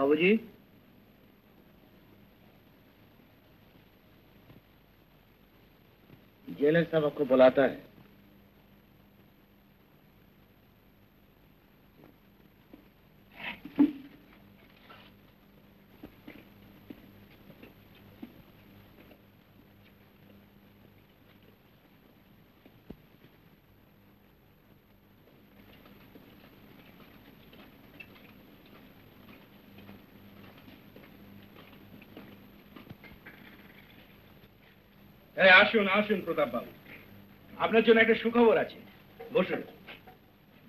बाबूजी, जेलर साहब आपको बुलाता है। আসুন আসুন প্রতাপ বাবু, আপনার জন্য একটা সুখবর আছে। বসুন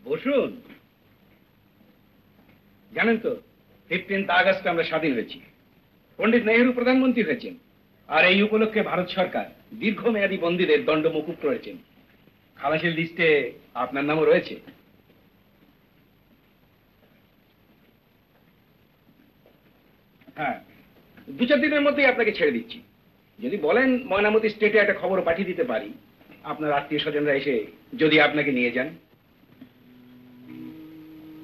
বসুন। জানেন তো 15 আগস্ট আমরা স্বাধীন হয়েছি, পণ্ডিত নেহেরু প্রধানমন্ত্রী হয়েছেন, আর এই উপলক্ষে ভারত সরকার দীর্ঘমেয়াদী বন্দীদের দণ্ড মকুব করেছেন। খালাসের লিস্টে আপনার নামও রয়েছে। হ্যাঁ, 2-4 দিনের মধ্যেই আপনাকে ছেড়ে দিচ্ছি। যদি বলেন ময়নামতি স্টেটে একটা খবর পাঠিয়ে দিতে পারি, আপনার আত্মীয় স্বজনরা এসে যদি আপনাকে নিয়ে যান।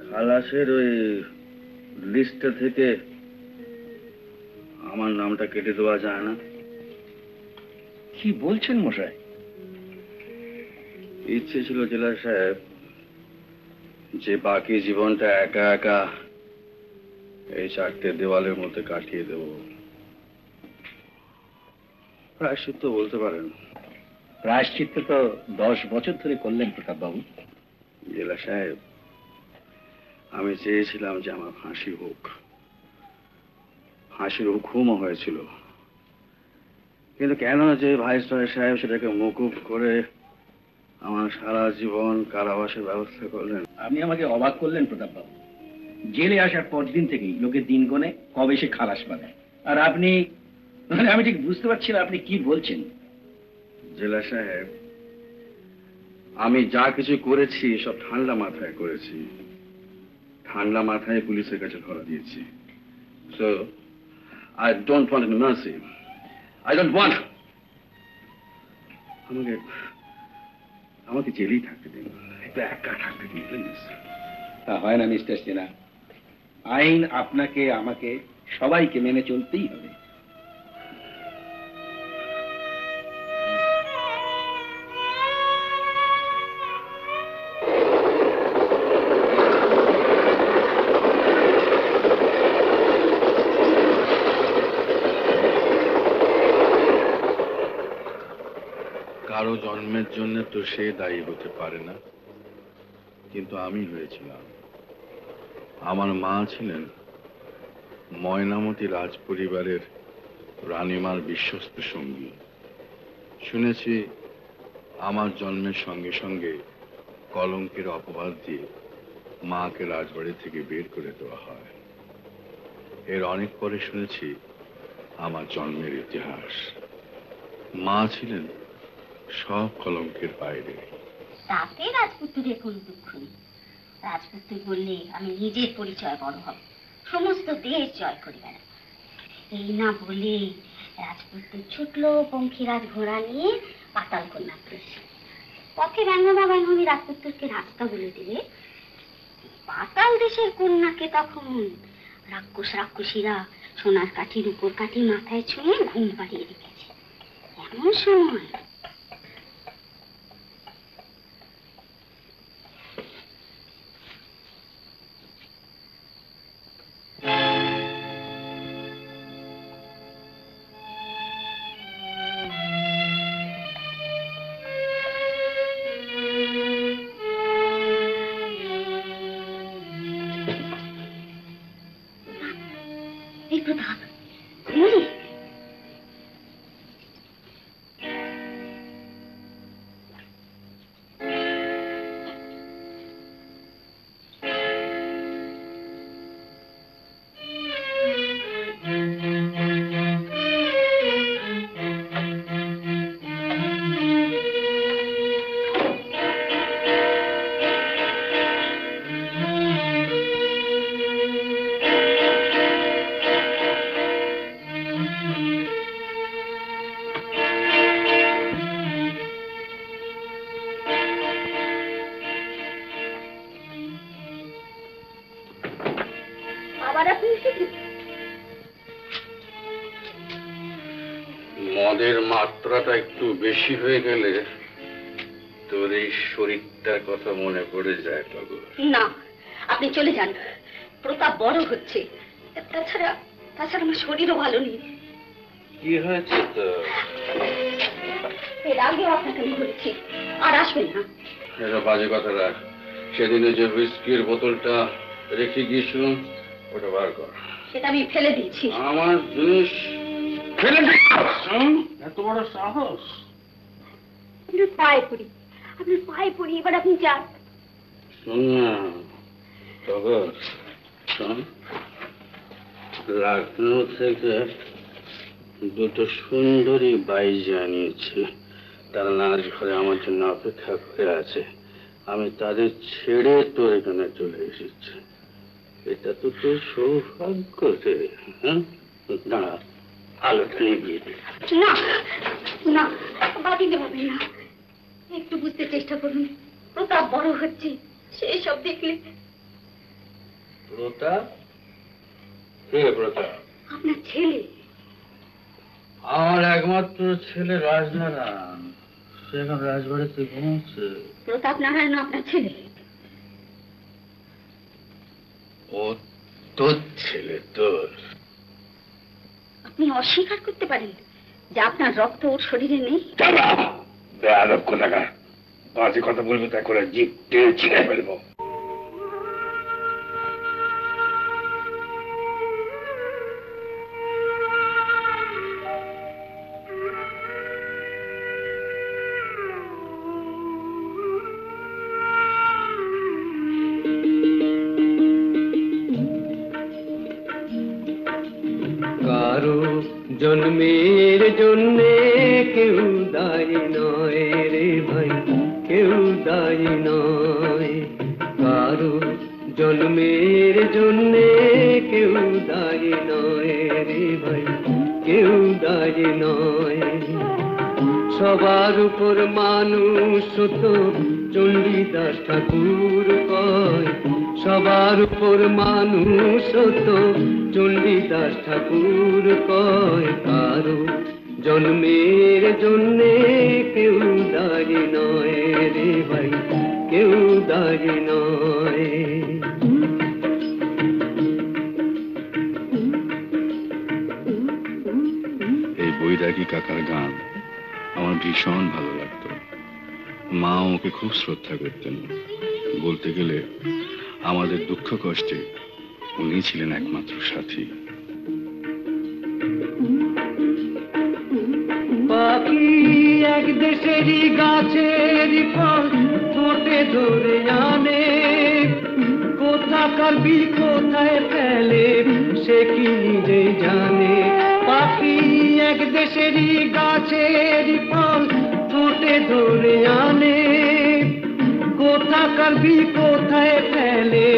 খালাসের ওই লিস্টটা থেকে আমার নামটা কেটে দেওয়া যায় না? কি বলছেন মশাই? ইচ্ছে ছিল জেলার সাহেব যে বাকি জীবনটা একা একা এই 4টে দেওয়ালের মধ্যে কাটিয়ে দেব। প্রায়শ্চিত্ত বলতে পারেন। প্রায়শ্চিত্ত তো 10 বছর ধরে করলেন প্রতাপ বাবু। জেলা সাহেব, আমি চেয়েছিলাম যে আমার ফাঁসি হোক, ফাঁসির হুকুমও হয়েছিল, কিন্তু কেন যে ভাইসরয় সাহেব সেটাকে মকুব করে আমার সারা জীবন কারাবাসের ব্যবস্থা করলেন। আপনি আমাকে অবাক করলেন প্রতাপ বাবু। জেলে আসার পর দিন থেকেই লোকে দিন গনে কবে সে খালাস পাবে, আর আপনি মানে আমি ঠিক বুঝতে পারছি না আপনি কি বলছেন। জেলা সাহেব, আমি যা কিছু করেছি সব ঠান্ডা মাথায় করেছি, ঠান্ডা মাথায় পুলিশের কাছে ধরা দিয়েছি। So I don't want any mercy. I don't want. আমাকে জেলেই থাকতে দিন, একটু একা থাকতে দিন প্লিজ। তা হয় না মিস্টার সিনহা, আইন আপনাকে আমাকে সবাইকে মেনে চলতেই হবে। কারো জন্মের জন্য তো সে দায়ী হতে পারে না, কিন্তু আমি হয়েছিলাম। আমার মা ছিলেন ময়নামতি রাজ পরিবারের রানীমার বিশ্বস্ত সঙ্গী। শুনেছি আমার জন্মের সঙ্গে সঙ্গে কলঙ্কের অপবাদ দিয়ে মাকে রাজবাড়ি থেকে বের করে দেওয়া হয়। এর অনেক পরে শুনেছি আমার জন্মের ইতিহাস। মা ছিলেন সব কলঙ্কের বাইরে। তাতে রাজপুত্রের কোনো দুঃখ নেই। রাজপুত্র বললে আমি নিজের পরিচয় বড় হব, সমস্ত দেশ জয় করে বেড়াব। এই না বলে রাজপুত্র ছুটলো পঙ্খিরাজ ঘোড়া নিয়ে পাতাল কন্যার দেশে। পথে ব্যঙ্গনা ব্যঙ্গনি রাজপুত্রকে রাস্তা বলে দিলে পাতাল দেশের কন্যাকে তখন রাক্ষসীরা সোনার কাঠি রূপোর কাঠি মাথায় ছুঁয়ে ঘুম পাড়িয়ে রেখেছে। এমন সময় প্রতাপ আবার আপনি এসেছেন? মদের মাত্রাটা একটু বেশি হয়ে গেলে তোর এই শরীরটার কথা মনে পড়ে যায় টগর। না, আপনি চলে যান। প্রতাপ বড় হচ্ছে, তাছাড়া তাছাড়া আমার শরীরও ভালো নেই। কি হয়েছে তো? এর আগেও আপনাকে আমি বলেছি, আর আসবেন না। এটা বাজে কথা রাখ। সেদিনে যে হুইস্কির বোতলটা রেখে গিয়েছিলাম ওটা বার কর। সেটা আমি ফেলে দিয়েছি। আমার জিনিস ফেলে এত বড় সাহস? আপনার পায়ে পড়ি, আপনার পায়ে পড়ি, এবার আপনি যান। শোন না টগর, শোন, লখনৌ থেকে দুটো সুন্দরী বাই জানিয়েছে, তারা নাচ ঘরে আমার জন্য অপেক্ষা করে আছে। আমি তাদের ছেড়ে তোর এখানে চলে এসেছি। এটা তো তোর সৌভাগ্য রে। হ্যাঁ, দাঁড়া, আলোটা নিভিয়ে দে। না না, বাদ দিতে পারবেন না। একটু বুঝতে চেষ্টা করুন, প্রতাপ বড় হচ্ছে, সেই সব দেখলে। প্রতাপ? কে প্রতাপ? আপনার ছেলে। আমার একমাত্র ছেলে রাজনারায়ণ, সে এখন রাজবাড়িতে ঘুমাচ্ছে। প্রতাপ নারায়ণ আপনার ছেলে? ও তোর ছেলে? তোর? আপনি অস্বীকার করতে পারেন যে আপনার রক্ত ওর শরীরে নেই? বেয়াদব কোথাকার, বাজে কথা বলবো তা করে জিভ টেনে ছিঁড়ে ফেলবো। কারো জন্মের জন্যে কেউ দায়ী নয় রে ভাই, কেউ দায়ী নয়। কারো জন্মের জন্যে কেউ দায়ী নয় রে ভাই, কেউ দায়ী নয়। সবার উপর মানুষ তো চণ্ডীদাস ঠাকুর কয়, সবার উপর মানুষ তো চণ্ডীদাস ঠাকুর কয়। কারো জন্মের জন্যে কেউ দায়ী নয় রে ভাই, কেউ দায়ী নয়। এই বৈরাগী কাকার গান আমার ভীষণ ভালো লাগতো। মা ওকে খুব শ্রদ্ধা করতেন। বলতে গেলে আমাদের দুঃখ কষ্টে উনি ছিলেন একমাত্র সাথী। পাখি এক দেশেরই গাছের ফল ঠোঁটে ধরে আনে, কোথাকার বি কোথায় ফেলে সে কি নিজেই জানে। পাখি এক দেশেরই গাছের ফল ঠোঁটে ধরে আনে, কোথাকার বি কোথায় ফেলে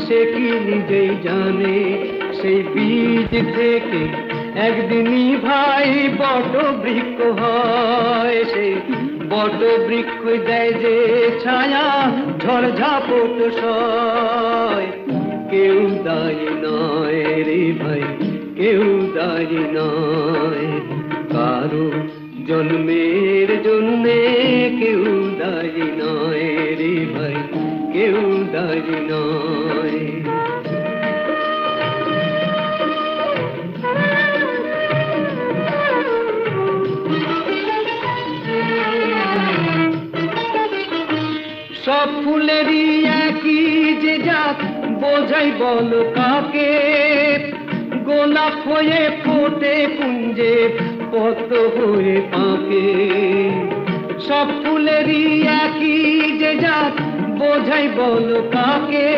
সে কি নিজেই জানে। সেই বীজ থেকে একদিনই ভাই বট বৃক্ষ হয়, সেই বট বৃক্ষ দেয় যে ছায়া ঝড় ঝাপট সয়। কেউ দায়ী নয় রে ভাই, কেউ দায়ী নয়। কারো জন্মের জন্যে কেউ দায়ী নয় রে ভাই, কেউ দায়ী নয়। সব ফুলেরই একই যে জাত বোঝাই বল কাকে, গোলাপ হয়ে ফোটে কুঞ্জে পদ্ম হয়ে পাকে। সব ফুলেরই একই যে জাত বোঝাই বল কাকে,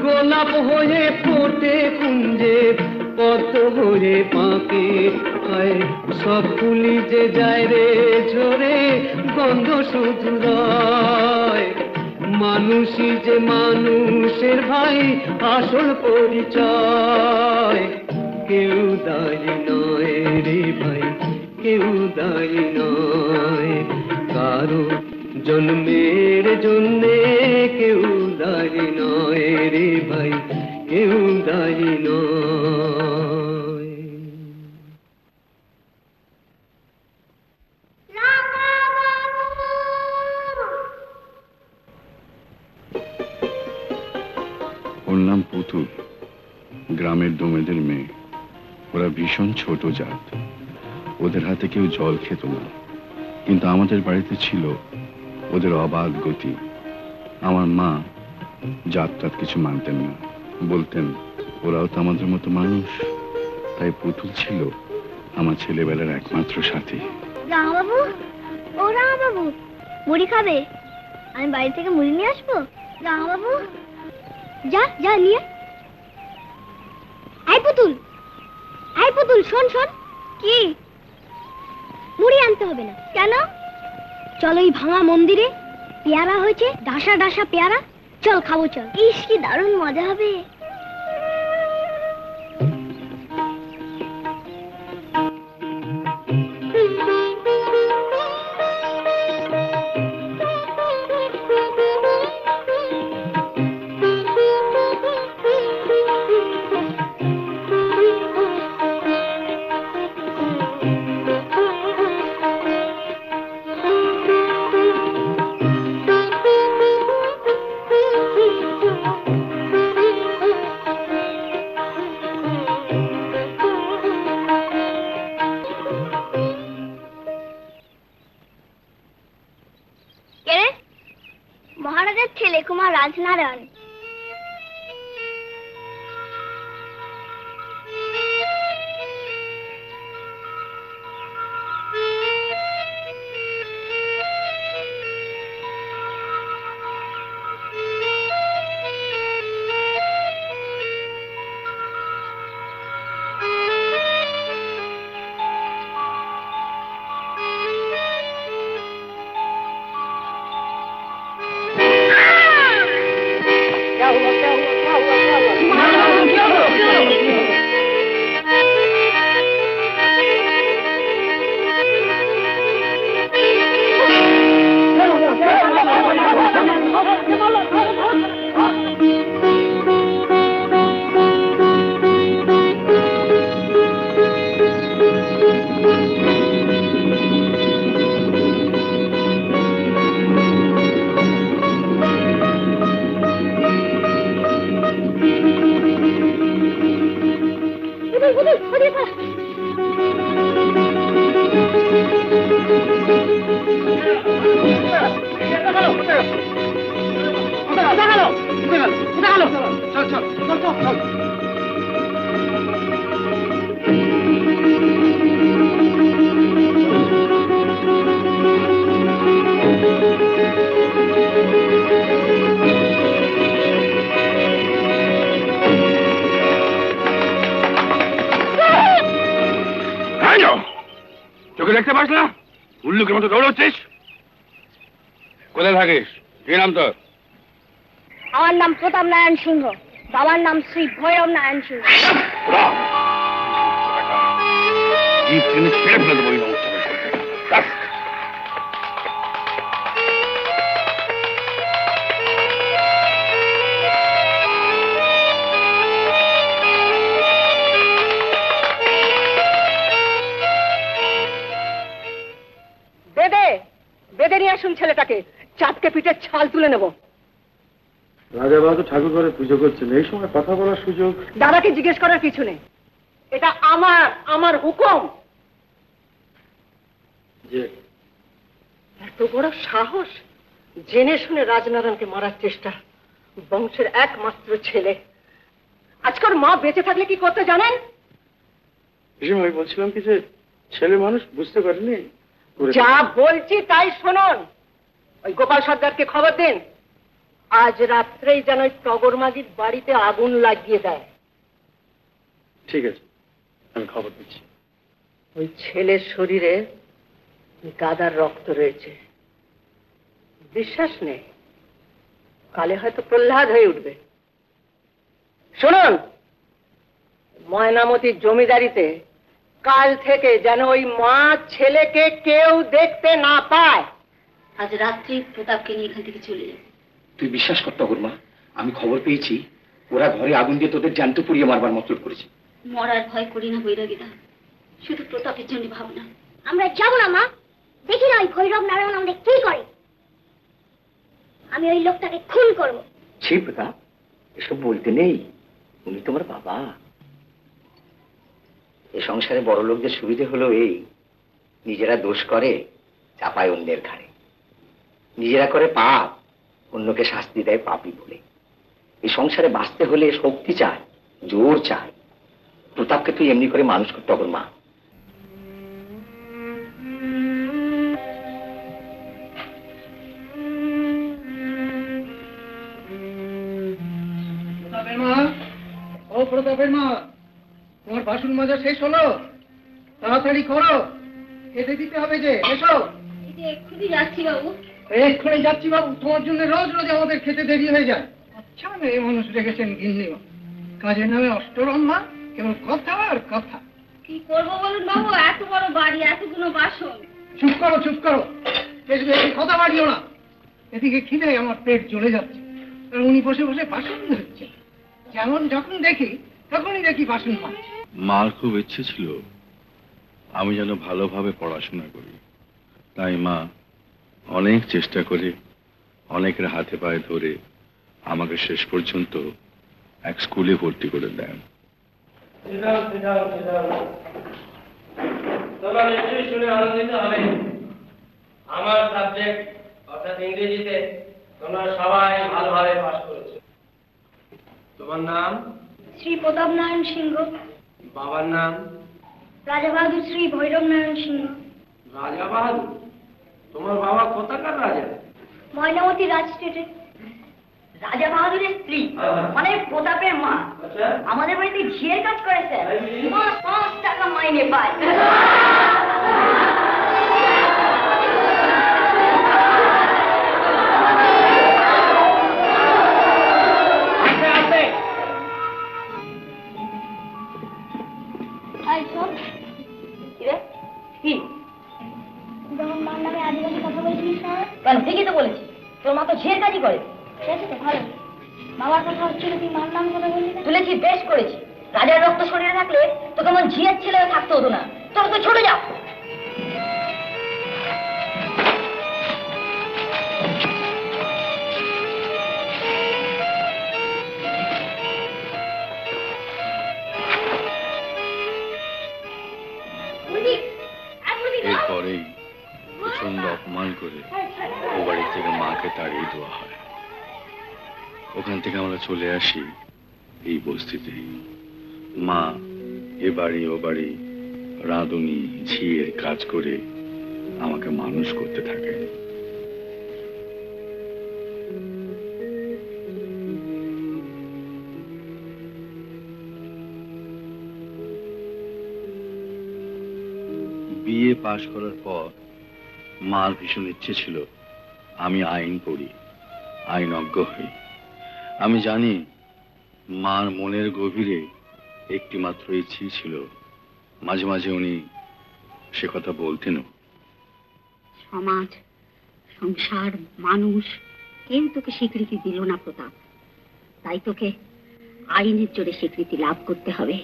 গোলাপ হয়ে ফোটে কুঞ্জে পদ্ম হয়ে পাকে। সব ফুলি যে যায় রে ঝরে গন্ধ শুধু রয়, মানুষই যে মানুষের ভাই আসল পরিচয়। কেউ দায়ী নয় রে ভাই, কেউ দায়ী নয়। কারো জন্মের জন্যে কেউ দায়ী নয় রে ভাই, কেউ দায়ী নয়। গ্রামের দমেদের মেয়ে, ওরা ভীষণ ছোট জাত, ওদের হাতে কেউ জল খেত না। কিন্তু আমাদের বাড়িতে ছিল ওদের অবাধ গতি। আমার মা জাত টাত কিছু মানতেন না, বলতেন ওরাও তো আমাদের মতো মানুষ। তাই পুতুল ছিল আমার ছেলেবেলার একমাত্র সাথী। রামাবাবু, ও রামাবাবু, মুড়ি খাবে? আমি বাড়ি থেকে মুড়ি নিয়ে আসবো। রামাবাবু, যা যা নিয়ে। আই পুতুল, আই পুতুল, শোন শোন। কি? মুড়ি আনতে হবে না। কেন? চল, ওই ভাঙা মন্দিরে পেয়ারা হয়েছে, ডাসা ডাসা পেয়ারা, চল খাবো চল। ইস, কি দারুণ মজা হবে। মহারাজের ছেলে কুমার রাজনারায়ণ। চোখে দেখতে পাস না? উল্লুকের মতো দৌড়চ্ছিস? কোথায় থাকিস? কি নাম তোর? আমার নাম প্রতাপ নারায়ণ সিংহ, বাবার নাম শ্রী ভৈরব নারায়ণ সিংহ। ছেড়ে ফেলে দেবো। বেঁধে নিয়ে আসুন ছেলেটাকে, চাঁদকে পিঠের ছাল তুলে নেব। রাজা বাহাদুর ঠাকুর ঘরে পুজো করছেন, এই সময় কথা বলার সুযোগ? দাদাকে জিজ্ঞেস করার কিছু নেই, এটা আমার হুকুম। এত বড় সাহস, জেনে শুনে রাজনারায়ণকে মারার চেষ্টা। বংশের একমাত্র ছেলে, আজকাল মা বেঁচে থাকলে কি করতে জানেন? আমি বলছিলাম কি যে ছেলে মানুষ বুঝতে পারেনি। যা বলছি তাই শুনুন। ওই গোপাল সর্দারকে খবর দিন, আজ রাত্রেই যেন ওই টগর মাঝির বাড়িতে আগুন লাগিয়ে দেয়। ঠিক আছে, আমি খবর দিচ্ছি। ওই ছেলের শরীরে গাদার রক্ত রয়েছে, বিশ্বাস নেই, কালে হয়তো প্রহ্লাদ হয়ে উঠবে। শুনুন, ময়নামতির জমিদারিতে কাল থেকে যেন ওই মা ছেলেকে কেউ দেখতে না পায়। আজ রাত্রি প্রতাপকে নিয়ে এখান থেকে চলে যাবে। তুই বিশ্বাস কর টগর মা, আমি খবর পেয়েছি ওরা ঘরে আগুন দিয়ে তোদের জ্যান্ত পুড়িয়ে মারবার মতলব করেছে। মরার ভয় করি না বৈরাগীদা, শুধু প্রতাপের জন্য ভাবনা। আমরা যাবো না মা, দেখি না ওই ভৈরব নারায়ণ আমাদের কি করে। আমি ওই লোকটাকে খুন করবো। ছি প্রতাপ, এসব বলতে নেই। উনি তোমার বাবা? এ সংসারে বড় লোকদের সুবিধে হলো এই, নিজেরা দোষ করে চাপায় অন্যের ঘাড়ে, নিজেরা করে পাপ, অন্যকে শাস্তি দেয় পাপী বলে। এই সংসারে বাঁচতে হলে শক্তি চায়, জোর চায়। প্রতাপকে তুই এমনি করে মানুষ করতে হবে মা। প্রতাপের মা, ও প্রতাপের মা, তোমার বাসন মাজা শেষ হলো? তাড়াতাড়ি করো, খেতে দিতে হবে যে। এসো। এক্ষুনি যাচ্ছি বাবু। এক্ষুনি যাচ্ছি বাবু, তোমার জন্য রোজ রোজ আমাদের খেতে দেরি হয়ে যায়। আচ্ছা মেয়ে মানুষ রেখেছেন গিন্নি, কাজের নামে অষ্টরম্মা, কেবল কথা আর কথা। কি করবো বলুন বাবু, এত বড় বাড়ি, এতগুলো বাসন। চুপ করো, চুপ করো, বেশি বেশি কথা বাড়িও না। এদিকে খিদে আমার পেট জ্বলে যাচ্ছে, আর উনি বসে বসে বাসন ধরছে। যেমন যখন দেখি তখনই দেখি বাসন মাজছে। মার খুব ইচ্ছে ছিল আমি যেন ভালোভাবে পড়াশোনা করি, তাই মা অনেক চেষ্টা করে অনেকের হাতে পায়ে ধরে আমাকে শেষ পর্যন্ত এক স্কুলে ভর্তি করে দেন। তোমরা নিশ্চয়ই শুনে আনন্দিত হবে, আমার সাবজেক্ট অর্থাৎ ইংরেজিতে তোমরা সবাই ভালোভাবে পাস করেছো। তোমার নাম? শ্রী প্রতাপ নারায়ণ সিংহ। বাবার নাম? রাজা বাহাদুর শ্রী ভৈরব নারায়ণ সিংহ। রাজা বাহাদুর? তোমার বাবা কোথাকার রাজা? ময়নামতি রাজ স্টেটে। রাজা বাহাদুরের স্ত্রী মানে প্রতাপের মা আমাদের বাড়িতে ঝিয়ের কাজ করেছে, মাস 5 টাকা মাইনে পায়। যখন মার নামে আদিবাসী কথা বলেছিলিস না? কেন, ঠিকই তো বলেছি, তোর মা তো ঝিয়ের কাজই করে। ঠিক আছে তো, ভালো। বাবার কথা হচ্ছিল, তুই মার নাম কথা বললি না? তুলেছি, বেশ করেছি। রাজার রক্ত শরীরে থাকলে তো কেমন ঝিয়ের ছেলে থাকতে হতো না। তোর তো ছোট যা। এরপরেই প্রচন্ড অপমান করে ও বাড়ি থেকে মাকে তাড়িয়ে দেওয়া হয়। ওখান থেকে আমরা চলে আসি এই বস্তিতে। মা এ বাড়ি ও বাড়ি রাঁধুনি ঝিয়ের কাজ করে আমাকে মানুষ করতে থাকে। বিএ পাশ করার পর মার ভীষণ ইচ্ছে ছিল আমি আইন পড়ি, আইনজ্ঞ হই। আমি জানি মার মনের গভীরে একটি মাত্র ইচ্ছেই ছিল, মাঝে মাঝে উনি সে কথা বলতেনও। সমাজ, সংসার, মানুষ কেউ তোকে স্বীকৃতি দিল না প্রতাপ, তাই তোকে আইনের জোরে স্বীকৃতি লাভ করতে হবে।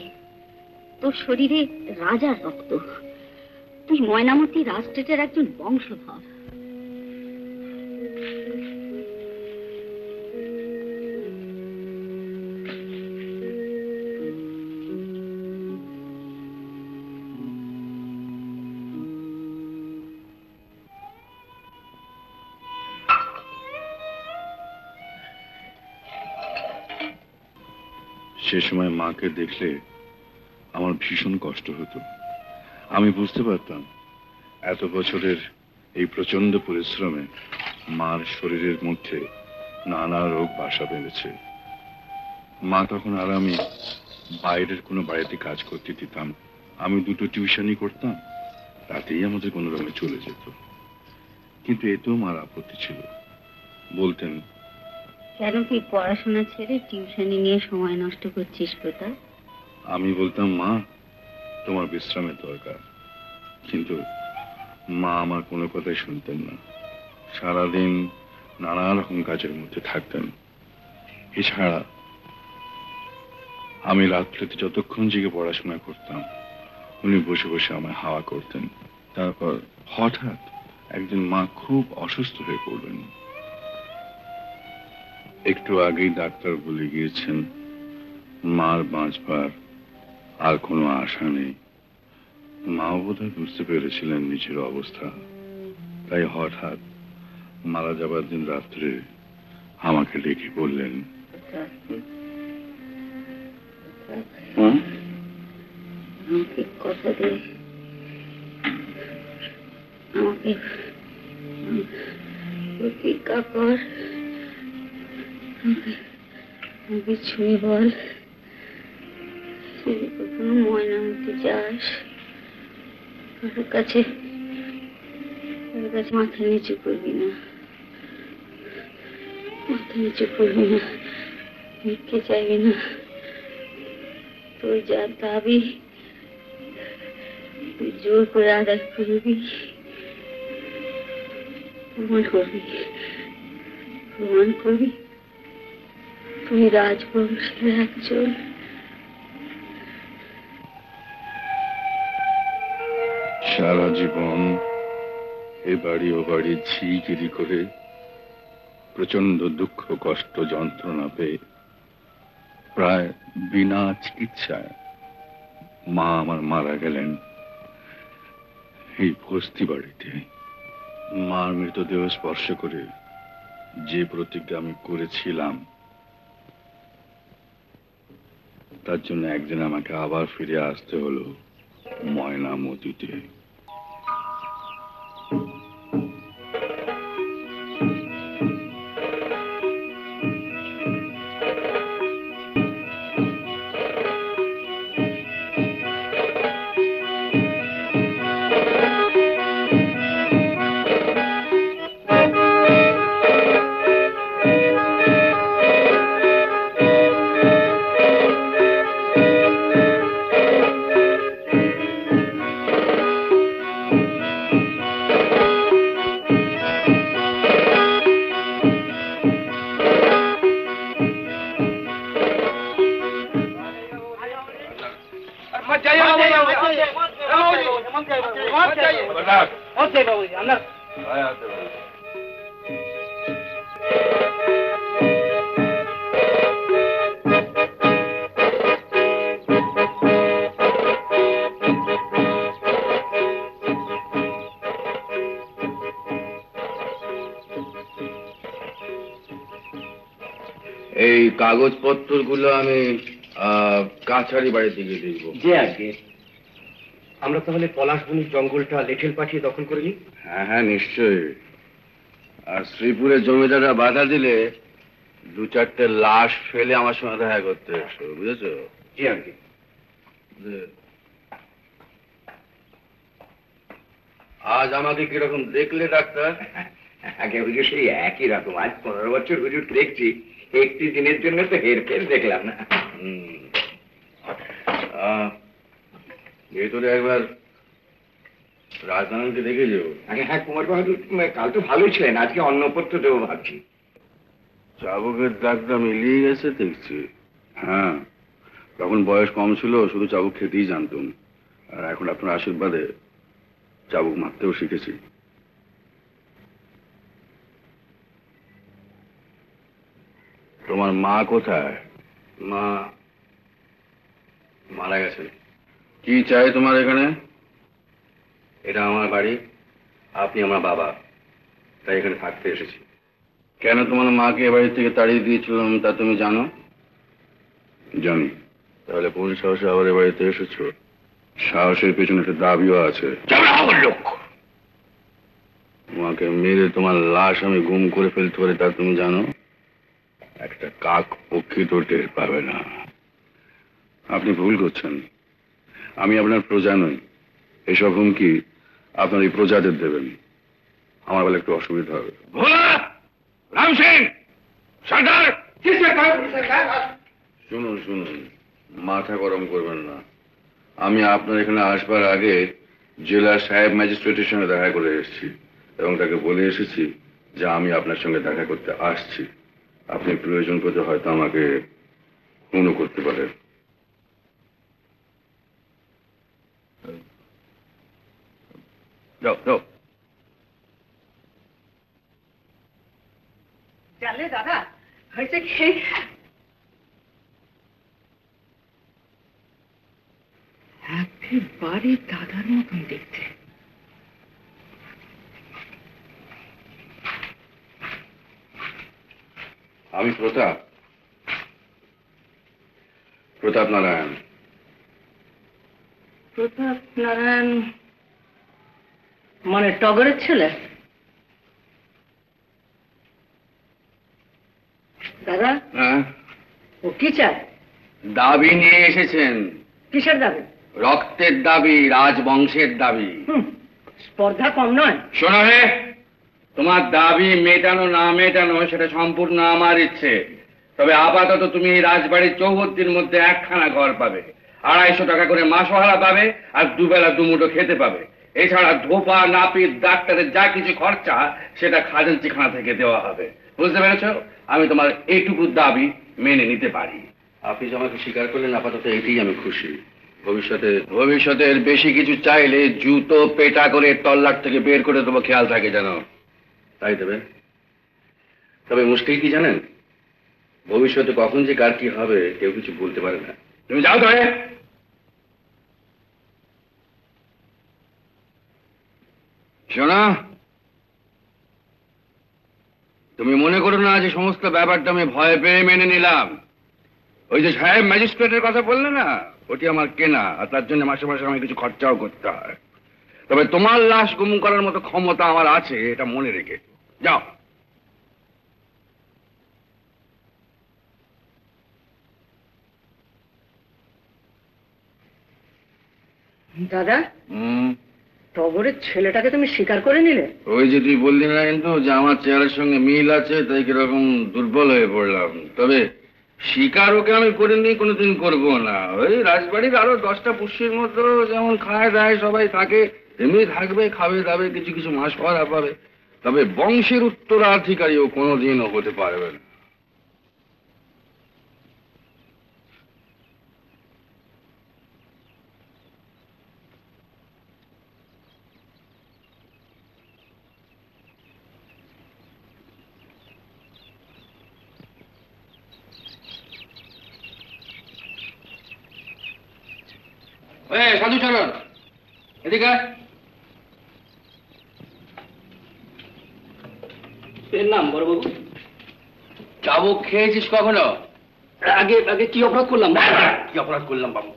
তোর শরীরে রাজার রক্ত, তুই ময়নামতি রাজ স্টেটের একজন বংশধর। সে সময় মাকে দেখলে আমার ভীষণ কষ্ট হতো। আমি বুঝতে পারতাম এত বছরের এই প্রচন্ড পরিশ্রমে মার শরীরের মধ্যে নানা রোগ বাসা বেঁধেছে। মা তখন আর আমি বাইরের কোনো বাড়িতে কাজ করতে দিতাম। আমি 2টো টিউশনই করতাম, তাতেই আমাদের কোনো রকমে চলে যেত। কিন্তু এতেও মার আপত্তি ছিল। বলতেন, কেন তুই পড়াশোনা ছেড়ে টিউশনি নিয়ে সময় নষ্ট করছিস প্রতাপ? আমি বলতাম, মা তোমার বিশ্রামের দরকার। কিন্তু মা আমার কোনো কথাই শুনতেন না। সারাদিন নানা রকম কাজের মধ্যে থাকতেন। এছাড়া আমি রাত্রিতে যতক্ষণ জেগে পড়াশোনা করতাম উনি বসে বসে আমায় হাওয়া করতেন। তারপর হঠাৎ একদিন মা খুব অসুস্থ হয়ে পড়লেন। একটু আগেই ডাক্তার বলে গিয়েছেন মার বাঁচবার আর কোনো আশা নেই। মা বোধহয় বুঝতে পেরেছিলেন নিজের অবস্থা, তাই হঠাৎ মারা যাবার দিন রাত্রে আমাকে ডেকে বললেন, আমাকে কথা দে, আমাকে প্রতিজ্ঞা কর, আমাকে ছুঁয়ে বল, যদি কখনো ময়নামতি যাস, কারোর কাছে মাথা নিচু করবি না, মাথা নিচু করবি না, ভিক্ষে চাইবি না, তোর যা দাবি তুই জোর করে আদায় করবি, প্রমাণ করবি তুই রাজবংশের একজন। সারা জীবন এ বাড়ি ও বাড়ি ঝিগিরি করে প্রচন্ড দুঃখ কষ্ট যন্ত্রণা পেয়ে প্রায় বিনা চিকিৎসায় মা আমার মারা গেলেন এই বস্তি বাড়িতে। মার মৃতদেহ স্পর্শ করে যে প্রতিজ্ঞা আমি করেছিলাম, তার জন্য একদিন আমাকে আবার ফিরে আসতে হলো ময়নামতিতে। এই কাগজপত্রগুলো আমি কাছারি বাড়িতে গিয়ে দেখব। যে আগে আমরা তাহলে পলাশবনির জঙ্গলটা লেঠেল পাঠিয়ে দখল করে নিই। হ্যাঁ হ্যাঁ নিশ্চয়ই। আর শ্রীপুরের জমিদাররা বাধা দিলে দু চারটে লাশ ফেলে আমার সঙ্গে দেখা করতে এসো, বুঝেছো? জি আগে। আজ আমাকে কিরকম দেখলে ডাক্তার? আগে হুজুর সেই একই রকম। আজ 15 বছর হুজুর দেখছি, একটি দিনের জন্য তো হেরফের দেখলাম না। ভেতরে একবার রাজনারায়ণকে দেখে যাবো। হ্যাঁ কুমার বাহাদুর কাল তো ভালোই ছিলেন, আজকে অন্নপত্র দেবো ভাবছি। চাবুকের দাগটা মিলিয়ে গেছে দেখছি। হ্যাঁ, তখন বয়স কম ছিল, শুধু চাবুক খেতেই জানতুম। আর এখন আপনার আশীর্বাদে চাবুক মারতেও শিখেছি। তোমার মা কোথায়? মা মারা গেছে। কি চাই তোমার এখানে? এটা আমার বাড়ি, আপনি আমার বাবা, তাই এখানে থাকতে এসেছি। কেন তোমার মাকে এ বাড়ি থেকে তাড়িয়ে দিয়েছিলাম তা তুমি জানো? জানি। তাহলে কোন সাহসে আবার এ বাড়িতে এসেছো? সাহসের পেছনে একটা দাবিও আছে। তোমাকে মেরে তোমার লাশ আমি গুম করে ফেলতে পারি তা তুমি জানো? একটা কাক পক্ষী তো টের পাবে না। আপনি ভুল করছেন। আমি আপনার প্রজা নই। এসব হুমকি আপনার এই প্রজাদের দেবেন। আমার বেলা একটু অসুবিধা হবে। রাম সিং, সরদার, শুনুন শুনুন, মাথা গরম করবেন না। আমি আপনার এখানে আসবার আগে জেলা সাহেব ম্যাজিস্ট্রেটের সঙ্গে দেখা করে এসেছি এবং তাকে বলে এসেছি যে আমি আপনার সঙ্গে দেখা করতে আসছি। আপনি প্রয়োজন পেতে হয়তো আমাকে খুনও করতে পারেন। যাও যাও। জানলে দাদা হয়েছে কি, একেবারে দাদার মতন দেখতে। আমি প্রতাপ, প্রতাপ নারায়ণ। প্রতাপ নারায়ণ মানে টগরের ছেলে? দাদা, হ্যাঁ, ও কি চায়? দাবি নিয়ে এসেছেন। কিসের দাবি? রক্তের দাবি, রাজবংশের দাবি। স্পর্ধা কম নয়। শোনো হে, তোমার দাবি মেটানো না মেটানো সেটা সম্পূর্ণ আমার ইচ্ছে। তবে আপাতত তুমি এই রাজবাড়ির চৌহদ্দির মধ্যে একখানা ঘর পাবে, 250 টাকা করে মাসোহারা পাবে, আর দুবেলা দুমুঠো খেতে পাবে। এছাড়া ধোপা, নাপিত, ডাক্তারের যা কিছু খরচা সেটা খাজাঞ্চিখানা থেকে দেওয়া হবে। বুঝতে পেরেছ? আমি তোমার এইটুকু দাবি মেনে নিতে পারি। আপনি যে আমাকে স্বীকার করলেন, আপাতত এইটাই আমি খুশি। ভবিষ্যতের বেশি কিছু চাইলে জুতো পেটা করে তল্লাট থেকে বের করে দেবো, খেয়াল থাকে যেন। তাই দেবে। তবে মুশকিল কি জানেন, ভবিষ্যতে কখন যে কার কি হবে কেউ কিছু বলতে পারে না। তুমি যাও ধরে। শোনা, তুমি মনে করো না যে সমস্ত ব্যাপারটা আমি ভয় পেয়ে মেনে নিলাম। ওই যে সাহেব ম্যাজিস্ট্রেটের কথা বললে না, ওটি আমার কেনা, আর তার জন্য মাসে মাসে আমাকে কিছু খরচাও করতে হয়। তবে তোমার লাশ গুম করার মতো ক্ষমতা আমার আছে, এটা মনে রেখে যাও। দাদা, টগরের ছেলেটাকে তুমি স্বীকার করে নিলে? ওই যে তুই বললি না কিন্তু যে আমার চেহারার সঙ্গে মিল আছে, তাই কিরকম দুর্বল হয়ে পড়লাম। তবে শিকার ওকে আমি করিনি, কোনোদিন করবো না। ওই রাজবাড়ির আরো 10টা পুষ্যির মতো যেমন খায় দায় সবাই থাকে, এমনি থাকবে, খাবে দাবে, কিছু কিছু মাস পরা পাবে। তবে বংশের উত্তরাধিকারী ও কোনোদিনও হতে পারবে না। সাধুচরণ, এদিকে। এর নাম বড়বাবু? চাবুক খেয়েছিস কখনো? আগে আগে কি অপরাধ করলাম? কি অপরাধ করলাম বাবু?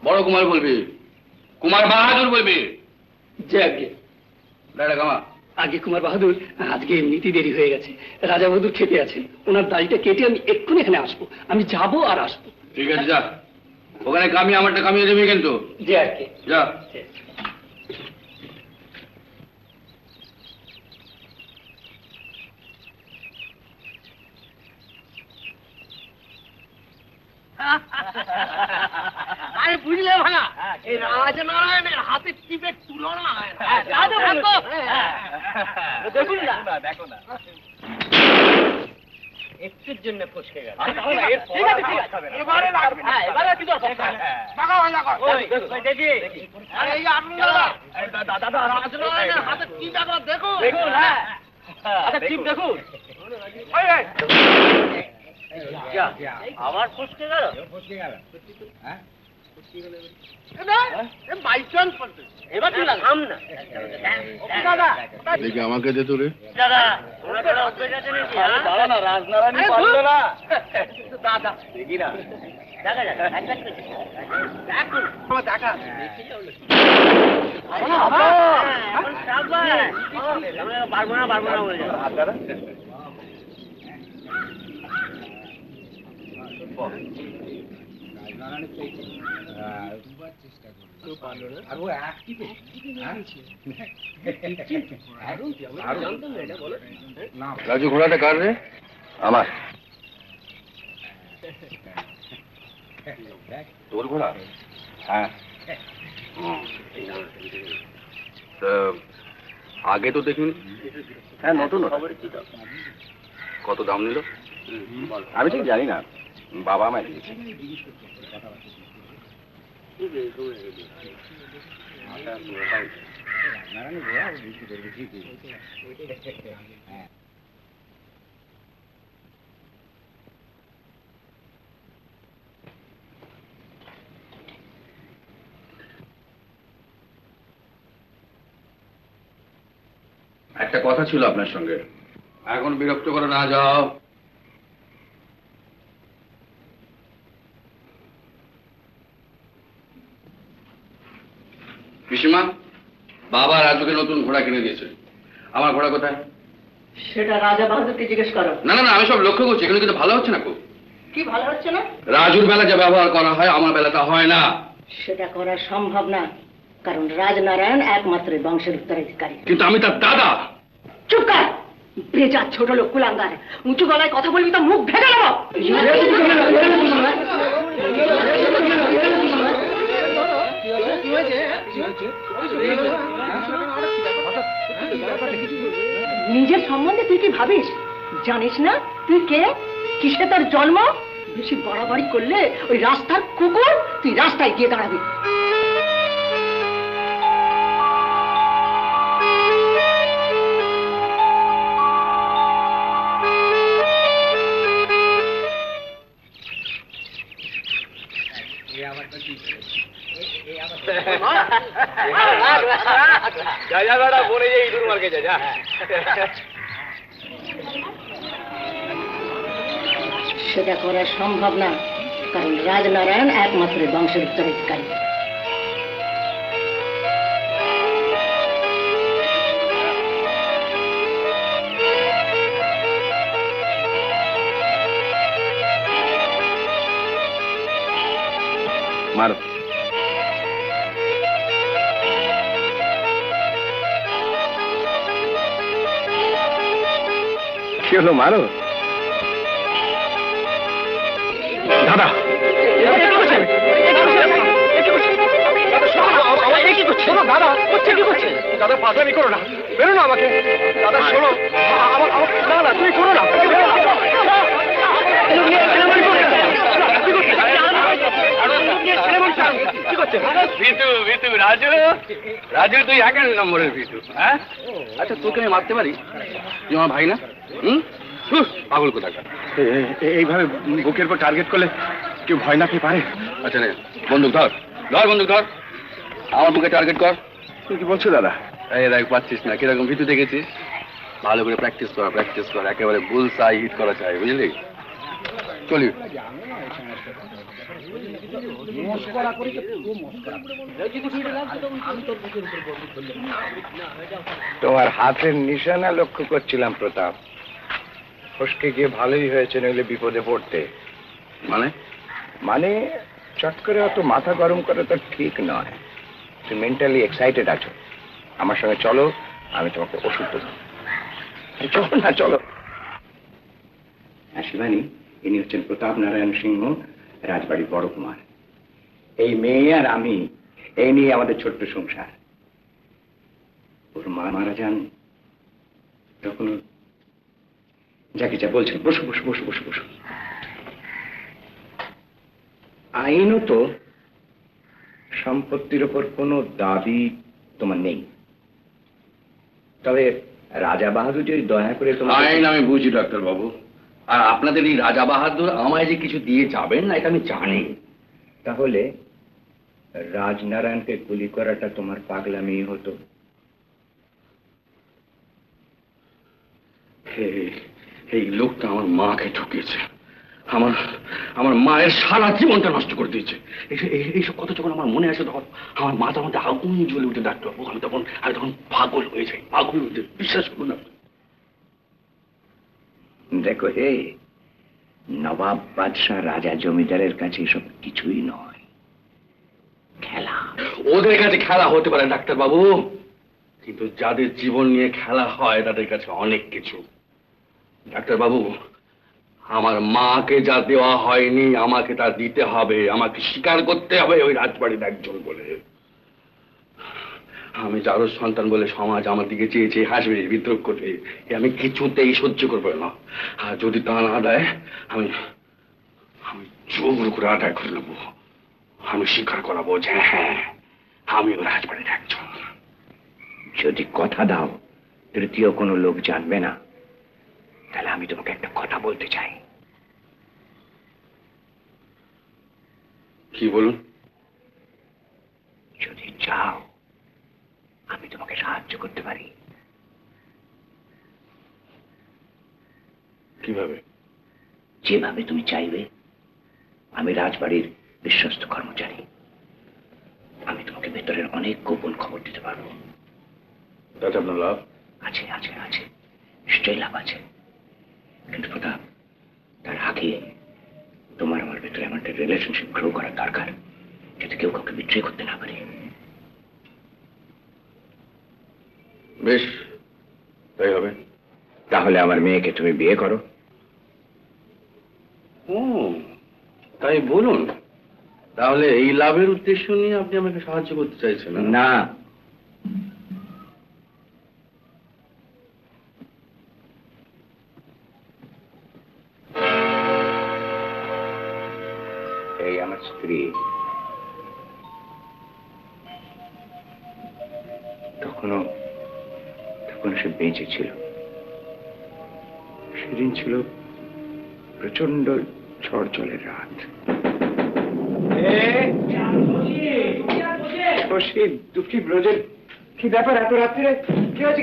বড় কুমার বলবি, কুমার বাহাদুর বলবি। যে আগে দাঁড়া কামা। আগে কুমার বাহাদুর, আজকে এমনিতেই দেরি হয়ে গেছে। রাজা বাহাদুর খেতে আছেন, ওনার দাড়িটা কেটে আমি এক্ষুনি এখানে আসবো। আমি যাবো আর আসবো। ঠিক আছে, যা। ওখানে কামিয়ে আমারটা কামিয়ে দেবি কিন্তু। যে আর কি, যা। আরে বুঝলে ভাঙা, এই রাজনারায়ণের হাতে টিপের তুলনা হয় না। দেখুন না, দেখো না, একটুর জন্য ফসকে গেল। ঠিক আছে, ঠিক আছে, এবারে লাগবে না। এবারে কি দরকার? লাগা ভাঙা কর। ওই দেখি, আরে এই আপনারা দাদা রাজনারায়ণের হাতে টিপ একবার দেখুন। দেখুন, হ্যাঁ, আচ্ছা টিপ দেখুন। আবার ফসকে গেল। হ্যাঁ, এবার তুই লাগাম না। দেখি আমাকে দে তোরে। দাদা, ওরা অভ্যেস আছে নাকি? দাঁড়া না, রাজনারায়ণ পারলো না। দাদা দেখি না, দেখা যাক, দেখুন দেখা। পারবো না, পারবো না বলে যাবো। রাজু, ঘোড়াটা কার রে? আমার। তোর ঘোড়া? হ্যাঁ। আগে তো দেখিনি। হ্যাঁ, নতুন। কত দাম নিল? আমি ঠিক জানি না, বাবা আমায় দিয়েছে। একটা কথা ছিল আপনার সঙ্গে। এখন বিরক্ত করে না যাও। পিসিমা, বাবা রাজুকে নতুন ঘোড়া কিনে দিয়েছে। আমার ঘোড়া কোথায়? সেটা রাজা বাহাদুরকে জিজ্ঞেস করো। না না না, আমি সব লক্ষ্য করছি, এখানে কিন্তু ভালো হচ্ছে না খুব। কি ভালো হচ্ছে না? রাজুর বেলা যে ব্যবহার করা হয় আমার বেলাটা হয় না। সেটা করা সম্ভব না, কারণ রাজনারায়ণ একমাত্র বংশের উত্তরাধিকারী। কিন্তু আমি তার দাদা। চুপ কর, বেজা ছোট লোক কুলাঙ্গার। উঁচু গলায় কথা বলবি তো মুখ ভেঙে নেব। নিজের সম্বন্ধে তুই কি ভাবিস? জানিস না তুই কে, কিসে তোর জন্ম? বেশি বাড়াবাড়ি করলে ওই রাস্তার কুকুর, তুই রাস্তায় গিয়ে দাঁড়াবি। সেটা করা সম্ভব না, কারণ রাজনারায়ণ একমাত্র বংশের উত্তরাধিকারী। মারো। কি হলো, মারো। দাদা দাদা পাগলামি করো না, বেরো না আমাকে। দাদা শোনো, না না তুমি করো না। রাজু তুই 1 নম্বরের ভিতু। হ্যাঁ আচ্ছা, তোকে আমি মারতে পারি? তুই আমার ভাই না? পাগল কোথাকার। এইভাবে বুকের উপর টার্গেট করলে কেউ ভয় না পেয়ে পারে? আচ্ছা নে, বন্দুক ধর, ধর বন্দুক ধর, আমার বুকে টার্গেট কর। তুই কি বলছো দাদা? এই দেখ, পাচ্ছিস না কিরকম ভীতু দেখেছিস? ভালো করে প্র্যাকটিস কর, একেবারে বুলসাই হিট করা চাই, বুঝলি? চলি। তোমার হাতের নিশানা লক্ষ্য করছিলাম প্রতাপ। ফসকে গিয়ে ভালোই হয়েছে, নইলে বিপদে পড়তে। মানে চট করে অত মাথা গরম করা তো ঠিক নয়। তুমি মেন্টালি এক্সাইটেড আছো। আমার সঙ্গে চলো, আমি তোমাকে ওষুধ দেবো। চলো না, চলো। শিবানী, ইনি হচ্ছেন প্রতাপ নারায়ণ সিংহ, রাজবাড়ির বড় কুমার। এই মেয়ে আর আমি, এই নিয়ে আমাদের ছোট্ট সংসার। ওর মা মারা যান তখন। যাকে যা বলছেন, বসো বসো বসো বসো বসো। আইনত সম্পত্তির ওপর কোনো দাবি তোমার নেই, তবে রাজা বাহাদুর যদি দয়া করে তোমার। আইন আমি বুঝি ডাক্তার বাবু, আর আপনাদের এই রাজা বাহাদুর আমায় যে কিছু দিয়ে যাবেন না এটা আমি জানি। তাহলে রাজনারায়ণকে গুলি করাটা তোমার পাগলামি হতো। এই লোকটা আমার মাকে ঠকিয়েছে, আমার মায়ের সারা জীবনটা নষ্ট করে দিয়েছে। এইসব কথা যখন আমার মনে আসে তখন আমার মাথা মধ্যে আগুন জ্বলে উঠে ডাক্তারবাবু। আমি তখন পাগল হয়ে যাই, পাগল হয়ে যাই, বিশ্বাস করুন না। দেখো হে, নবাব বাদশাহ রাজা জমিদারের কাছে এসব কিছুই নয়, খেলা। ওদের কাছে খেলা হতে পারে ডাক্তার বাবু, কিন্তু যাদের জীবন নিয়ে খেলা হয় তাদের কাছে অনেক কিছু। ডাক্তার বাবু, আমার মাকে যা দেওয়া হয়নি আমাকে তা দিতে হবে, আমাকে স্বীকার করতে হবে ওই রাজবাড়ির একজন বলে। আমি যারও সন্তান বলে সমাজ আমার দিকে চেয়ে চেয়ে হাসবে, বিদ্রোহ করবে, আমি কিছুতেই সহ্য করবো না। আর যদি তা না দেয় আমি জোর করে আদায় করে নেবো। আমি স্বীকার করাবো যে হ্যাঁ আমি ওই রাজবাড়ির একজন। যদি কথা দাও তৃতীয় কোনো লোক জানবে না, তাহলে আমি তোমাকে একটা কথা বলতে চাই। কি বলুন? যদি চাও আমি তোমাকে সাহায্য করতে পারি। কিভাবে? যেভাবে তুমি চাইবে। আমি রাজবাড়ির বিশ্বস্ত কর্মচারী, আমি তোমাকে ভেতরের অনেক গোপন খবর দিতে পারবো। তাতে আপনার লাভ আছে আছে আছে, নিশ্চয়ই লাভ আছে। কিন্তু প্রতাপ, তার আগে তোমার আমার ভেতরে এমন একটা রিলেশনশিপ গ্রো করার দরকার যাতে কেউ কাউকে বিট্রে করতে না পারে। বেশ, তাই হবে। তাহলে আমার মেয়েকে তুমি বিয়ে করো। ও তাই বলুন। তাহলে এই লাভের উদ্দেশ্য নিয়ে আপনি আমাকে সাহায্য করতে চাইছেন? না, এই আমার স্ত্রী। তখনও সে বেঁচে ছিল। সেদিন ছিল প্রচন্ড ঝড় জলের রাত। দুঃখী ব্রজের কি ব্যাপার এত রাত্রে? কি হয়েছে?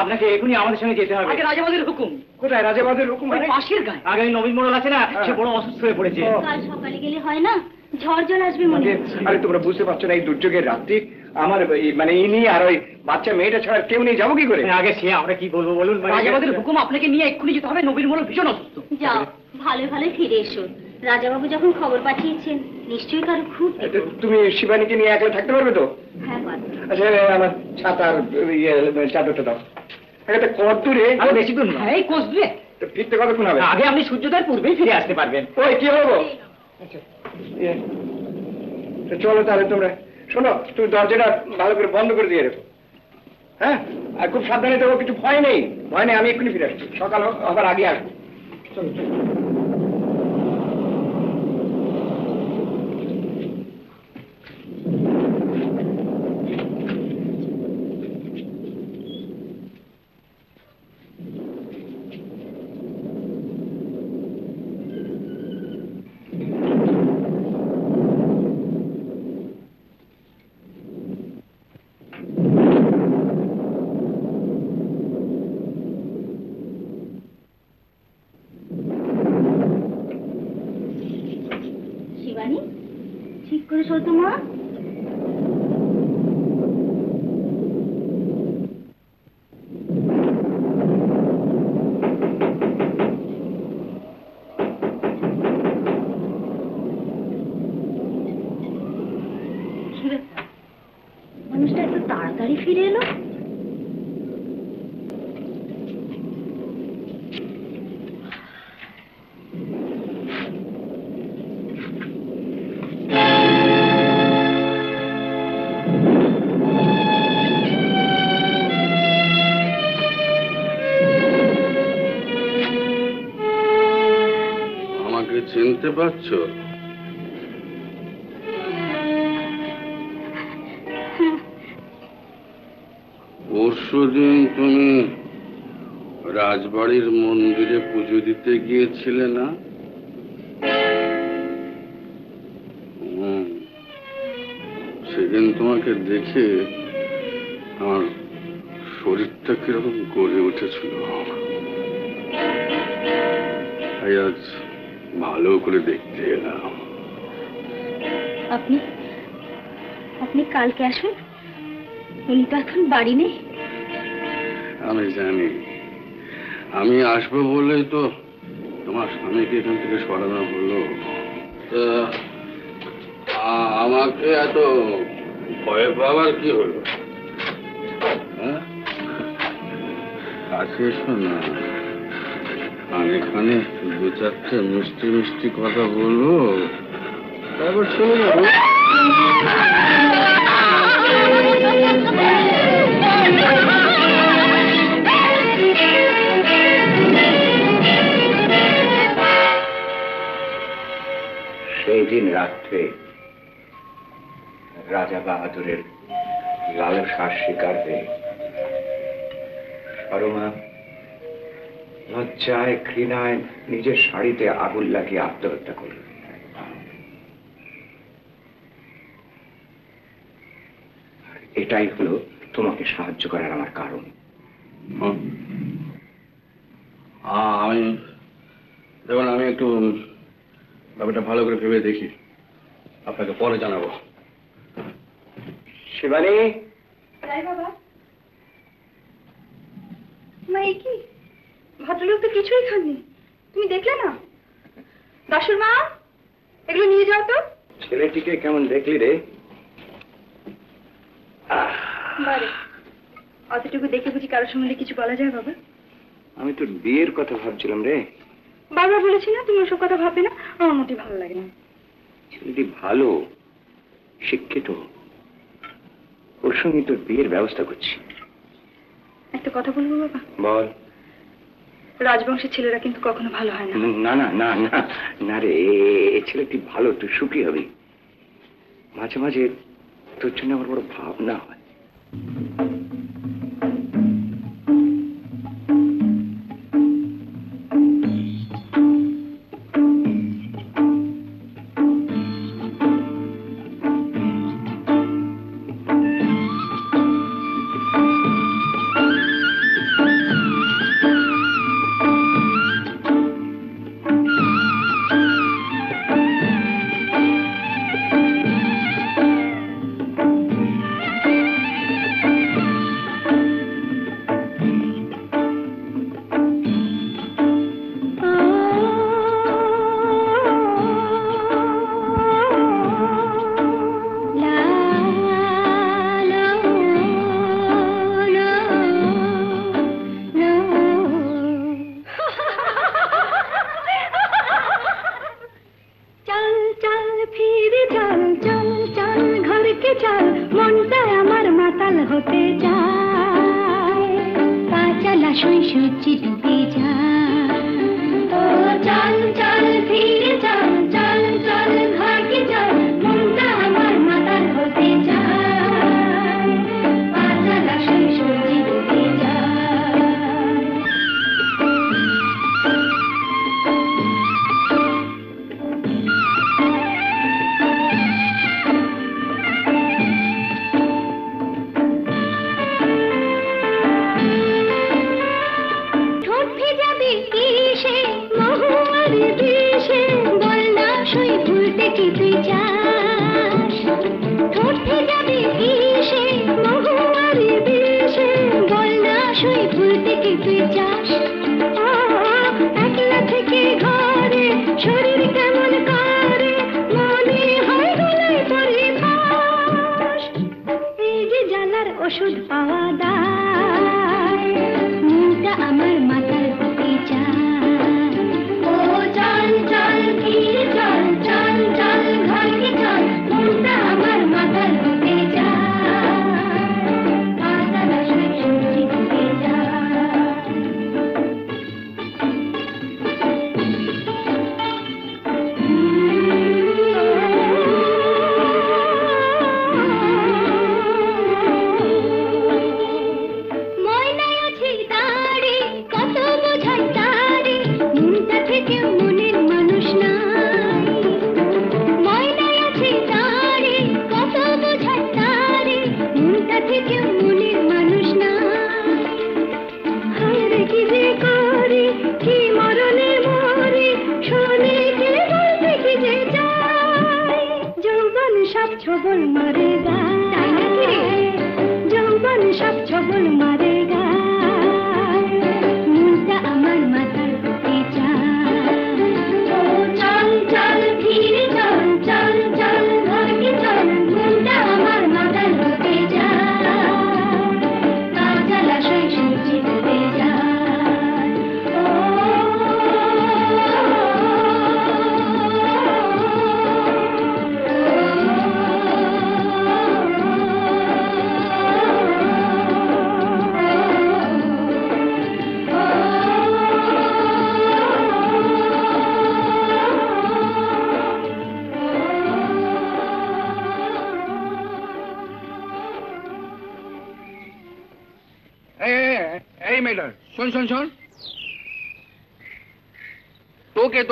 আপনাকে এখনই আমাদের সঙ্গে যেতে হবে। আগে রাজাবাদের হুকুম। কোথায় রাজাবাদের হুকুম? পাশের গায়ে। আগে নবীন মোড়ল আছে না, সে বড় অসুস্থ হয়ে পড়েছে। কাল সকালে গেলে হয় না? ঝড় জল আসবে মনে হচ্ছে। আরে তোমরা বুঝতে পারছো না, এই দুর্যোগের রাত্রি আমার মানে ইনি আর ওই বাচ্চা মেয়েটা ছাড়া কেউ নেই, যাবো কি করে? আগে সে আমরা কি বলবো বলুন। রাজাবাদের হুকুম, আপনাকে নিয়ে এক্ষুনি যেতে হবে। নবীন মোড়ল ভীষণ অসুস্থ। যাও, ভালো ভালো ফিরে এসো। রাজাবাবু যখন খবর পাঠিয়েছেন, নিশ্চয়ই কারো খুব বিপদ। তুমি শিবানীকে নিয়ে একলা থাকতে পারবে তো? হ্যাঁ, পারবো। আচ্ছা, আমার ছাতার চাদরটা দাও। আগে কত দূরে? বেশি দূর হ্যাঁ, এই কোষ দিয়ে ফিরতে কতক্ষণ হবে? আগে আপনি সূর্যোদয়ের পূর্বেই ফিরে আসতে পারবেন। ওই কি হবো? আচ্ছা, চলো তাহলে। তোমরা শোনো, তুমি দরজাটা ভালো করে বন্ধ করে দিয়ে রেখো। হ্যাঁ, আর খুব সাবধানে দেবো। কিছু ভয় নেই, আমি এক্ষুনি ফিরে আসছি। সকাল হবার আগে আসবো। চলো চলো। শিবানী, ঠিক করে শোল তো মা। কি ব্যাপার, মানুষটা এত তাড়াতাড়ি ফিরে এলো? আমাকে চিনতে পারছো? পরশুদিন তুমি রাজবাড়ির মন্দিরে পুজো দিতে গিয়েছিলে না? সেদিন তোমাকে দেখে আমার শরীরটা কিরকম গলে উঠেছিল। তাই আজ ভালো করে দেখতে এলাম। আপনি কালকে আসুন, উনি তো এখন বাড়ি নেই। আমি জানি, আমি আসবো বলেই তো তোমার স্বামীকে এখান থেকে সরানো হলো। আমাকে এত ভয় পাওয়ার কি হলো? কাছে এসো না, কানে দু চারটে মিষ্টি মিষ্টি কথা বলবো, তারপর চলে যাবো। সেই দিন রাত্রে রাজা বাহাদুরের লালসার শিকার হয়ে সরমা লজ্জায় ঘৃণায় নিজের শাড়িতে আগুন লাগিয়ে আত্মহত্যা করল। এটাই হলো তোমাকে সাহায্য করার আমার কারণ। আমি দেখুন, আমি একটু ব্যাপারটা ভালো করে ভেবে দেখি, আপনাকে পরে জানাবো। শিবানী, তাই বাবা? মা, এই কি ভদ্রলোক তো কিছুই খাননি, তুমি দেখলে না? দাসুর মা, এগুলো নিয়ে যাও তো। ছেলেটিকে কেমন দেখলি রে? বারে, অতটুকু দেখে বুঝি কারোর সম্বন্ধে কিছু বলা যায় বাবা? আমি তোর বিয়ের কথা ভাবছিলাম রে। বারবার বলেছি না তুমি ওসব কথা ভাববে না, আমার মোটেই ভালো লাগে না। ছেলেটি ভালো, শিক্ষিত, ওর সঙ্গে তোর বিয়ের ব্যবস্থা করছি। একটা কথা বলবো বাবা? বল। রাজবংশের ছেলেরা কিন্তু কখনো ভালো হয় না। না না না না না রে, এ ছেলেটি ভালো, তুই সুখী হবি। মাঝে মাঝে তোর জন্য আমার বড় ভাবনা হয়।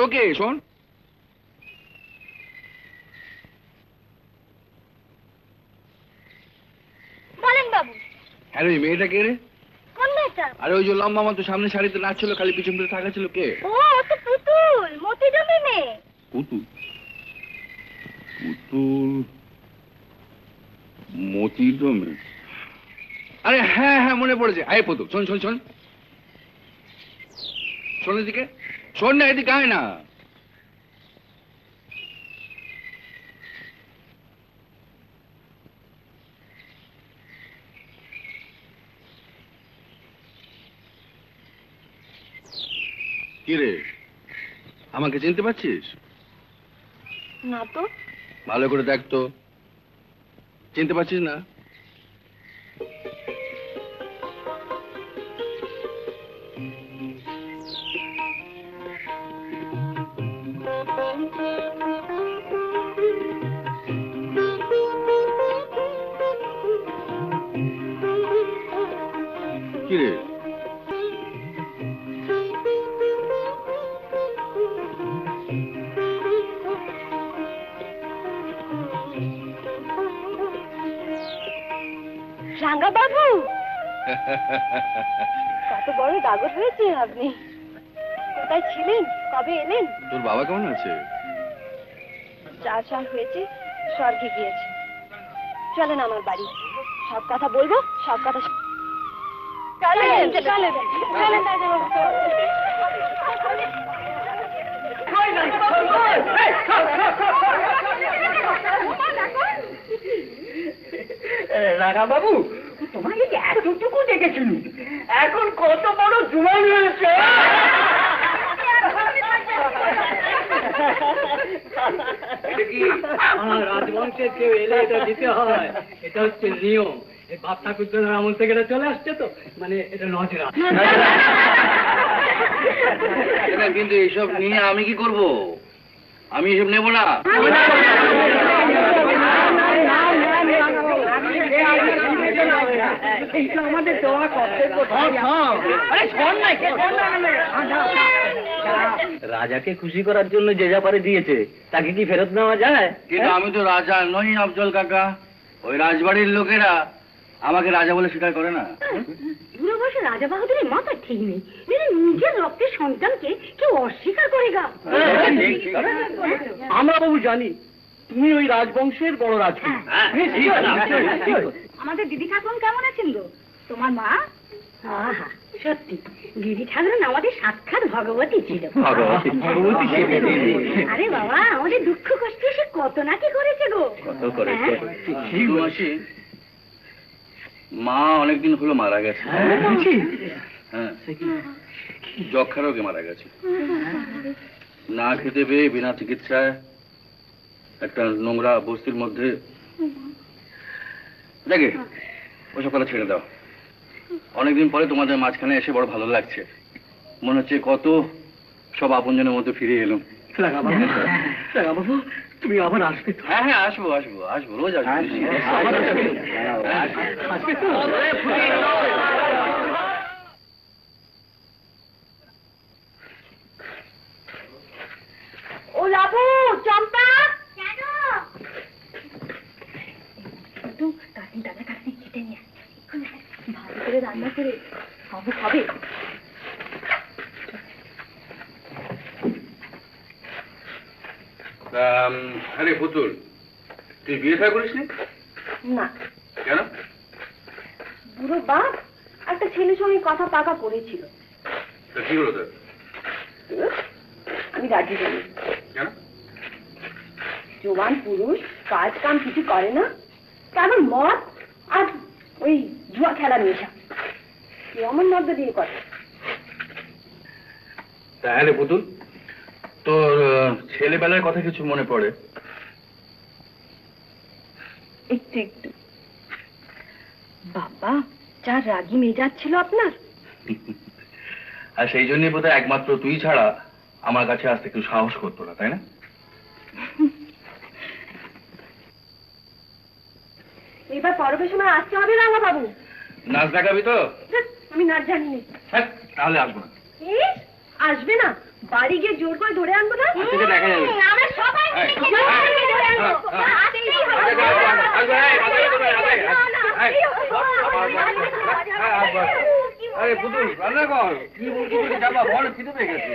তোকে শোন, বলেন বাবু। হ্যাঁ রে, মেয়েটা কে রে? কোন মেয়েটা? আরে ওই যে লম্বা মতো সামনে সারিতে নাচছিল, খালি পিছন পিছনে থাকা ছিল কে? ও তো পুতুল, মতি জমি মেয়ে। পুতুল? পুতুল মতি জমি? আরে হ্যাঁ হ্যাঁ, মনে পড়েছে। আরে পুতুল, শোন শোন শোন শোন, এদিকে শোন না, এদিকে আয় না। কি রে, আমাকে চিনতে পারছিস? না তো। ভালো করে দেখ তো, চিনতে পারছিস না? কি রে, রাঙ্গা বাবু, কত বড় ডাগর হয়েছে আপনি। কোথায় ছিলেন, কবে এলেন? তোর বাবা কেমন আছে? 4 সাল হয়েছে স্বর্গে গিয়েছে। চলেন আমার বাড়ি, সব কথা বলবো, সব কথা। চলেন চলেন চলেন দাদাবাবু। রাঙা বাবু, তোমাকে এতটুকু দেখেছিল, এখন কত বড় জুয়ান হয়েছে। রাজবংশের কেউ এলে এটা দিতে হয়, এটা হচ্ছে নিয়ম। এই বাপ ঠাকুরদার আমল থেকে এটা চলে আসছে তো, মানে এটা নজরা। কিন্তু এইসব নিয়ে আমি কি করব? আমি এসব নেব না। আমাদের দেওয়া কর্তব্য। রাজাকে খুশি করার জন্য যে যা পারে দিয়েছে, তাকে কি ফেরত নেওয়া যায়? কিন্তু আমি তো রাজা নই আফজল কাকা। ওই রাজবাড়ির লোকেরা আমাকে রাজা বলে স্বীকার করে না। বুড়ো বয়সে রাজা বাহাদুরের মাথা ঠিক নেই। নিজের রক্তের সন্তানকে কেউ অস্বীকার করে গা। আমরা বাবু জানি তুমি ওই রাজবংশের বড় রাজকুমার। আমাদের দিদি ঠাকুর কেমন আছেন গো? তোমার মা? আহা, সত্যি দিদি ঠাকুর আমাদের সাক্ষাৎ ভগবতী ছিল। আরে বাবা, আমাদের দুঃখ কষ্টে সে কত নাকি করেছে গো। মাসি, মা অনেকদিন হলো মারা গেছে। হ্যাঁ, যক্ষা রোগে মারা গেছে। না খেতে পেয়ে বিনা চিকিৎসায় একটা নোংরা বস্তির মধ্যে। দেখে ওসব কথা ছেড়ে দাও। অনেকদিন পরে তোমাদের মাঝখানে এসে বড় ভালো লাগছে। মনে হচ্ছে কত সব আপনজনের মধ্যে ফিরে এলাম। বাবু, তুমি আবার আসবে তো? হ্যাঁ হ্যাঁ, আসবো আসবো আসবো, রোজ আসবো। ও লাবু, চম্পা, কেন? একটু কাশিম দাদা কাছে খেতে নিয়ে ভালো করে রান্না করে খাবো খাবে। আরে পুতুল, তুই বিয়ে থা করিস না, কেন? বুড়ো বাপ একটা ছেলের সঙ্গে কথা পাকা করেছিল। কি হলো তোর? আমি রাজি করি। কেন? জোয়ান পুরুষ কাজ কাম কিছু করে না, কেমন মদ আর ওই জুয়া খেলা নেশা, কেমন মদ দিয়ে করে। তাহলে পুতুল, তোর ছেলেবেলার কথা কিছু মনে পড়ে? একটু একটু। বাবা, যা রাগী মেজাজ ছিল আপনার। আর সেই জন্যই বোধহয় একমাত্র তুই ছাড়া আমার কাছে আসতে কেউ সাহস করতো না, তাই না? এবার পরবের সময় আসতে হবে রাঙা বাবু। নাচ দেখাবি তো? আমি নাচ জানি না। হ্যাঁ, তাহলে আসবো না। আসবে না? বাড়ি গিয়ে জোর করে ধরে আনবো না? আজকে দেখা যাবে। আমরা সবাই ধরে আনবো। আসতেই হবে। কি আরে পুতুল রান্না কর, কি বলছি যাবা বল, খিদে পেয়ে গেছে।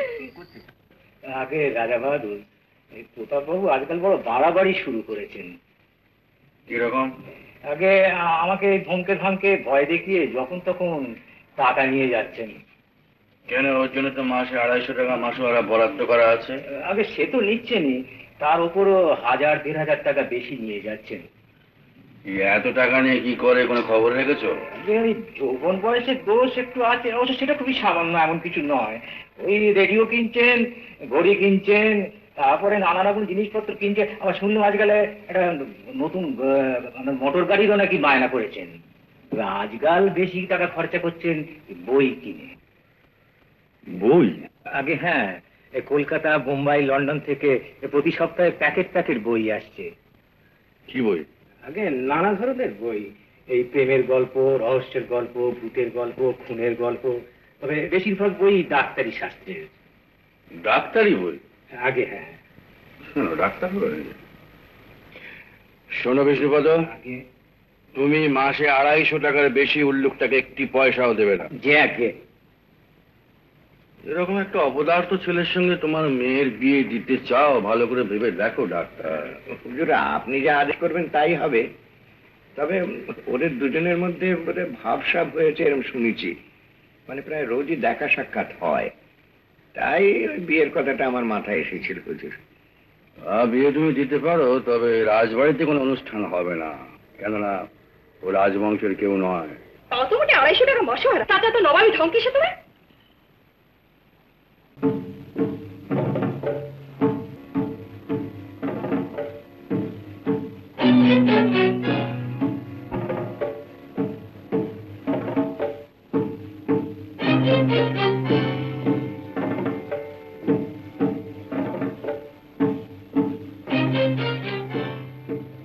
আগে রাজা বাহাদুর, এই প্রতাপবাবু আজকাল বড় বাড়াবাড়ি শুরু করেছেন। কিরকম? আগে আমাকে ধমকে ধমকে ভয় দেখিয়ে যখন তখন টাকা নিয়ে যাচ্ছেন। কেন, ওর জন্য তো মাসে 250 টাকা মাসোয়ারা বরাদ্দ করা আছে। আগে সে তো নিচ্ছেনই, তার উপরও 1000-1500 টাকা বেশি নিয়ে যাচ্ছেন। এত টাকা নিয়ে কি করে, কোনো খবর রেখেছো? ওই যৌবন বয়সের দোষ একটু আছে, অবশ্য সেটা খুবই সামান্য, এমন কিছু নয়। ওই রেডিও কিনছেন, ঘড়ি কিনছেন, তারপরে নানা রকম জিনিসপত্র কিনছেন। আবার শুনলাম আজকালে একটা নতুন মোটর গাড়িরও নাকি বায়না করেছেন। আজকাল বেশি টাকা খরচা করছেন বই কিনে। বই? আগে হ্যাঁ, কলকাতা, বোম্বাই, লন্ডন থেকে প্রতি সপ্তাহে প্যাকেট প্যাকেট বই আসছে। কি বই? আগে নানা ধরনের বই, এই প্রেমের গল্প, রহস্যের গল্প, ভূতের গল্প, খুনের গল্প, তবে বেশিরভাগ বই ডাক্তারি শাস্ত্রের। ডাক্তারি বই? আগে হ্যাঁ। ডাক্তার বই? শোনো বিষ্ণুপদ, আগে তুমি মাসে 250 টাকার বেশি উল্লুকটাকে একটি পয়সাও দেবে না। যে আগে এরকম একটা অপদার্থ ছেলের সঙ্গে তোমার মেয়ের বিয়ে দিতে চাও, ভালো করে ভেবে দেখো ডাক্তার। আপনি যা আদেশ করবেন তাই হবে। তবে ওদের দুজনের মধ্যে ভাবসাব হয়েছে এরকম শুনেছি, মানে প্রায় রোজই দেখা সাক্ষাৎ হয়। তাই ওই বিয়ের কথাটা আমার মাথায় এসেছিল হুজুর। বিয়ে তুমি দিতে পারো, তবে রাজবাড়িতে কোনো অনুষ্ঠান হবে না, কেননা ও রাজবংশের কেউ নয়। তাও তো মোটে 250 টাকা মাসোয়ারা, তাতে তো নবাবী ঢং কিসে তোমার?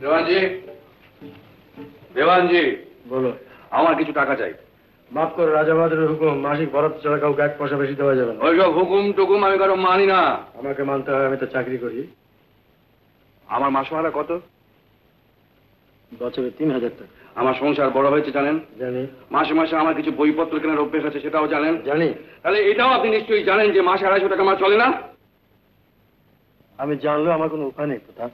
দেওয়ানজি, দেওয়ানজি, বলো। আমার কিছু টাকা চাই। মাফ করো, রাজা বাহাদুরের হুকুম, মাসিক বরাদ্দ ছাড়া কাউকে 1 পয়সা বেশি দেওয়া যাবে না। ওইসব হুকুম টুকুম আমি কারো মানি না। আমাকে মানতে হয়, আমি তো চাকরি করি। আমার মাসোহারা কত? বছরে 3000 টাকা। আমার সংসার বড় হয়েছে জানেন? জানি। মাসে মাসে আমার কিছু বইপত্র কেনার অভ্যেস আছে, সেটাও জানেন? জানি। তাহলে এটাও আপনি নিশ্চয়ই জানেন যে মাসে 250 টাকা আমার চলে না। আমি জানলেও আমার কোনো উপায় নেই প্রতাপ,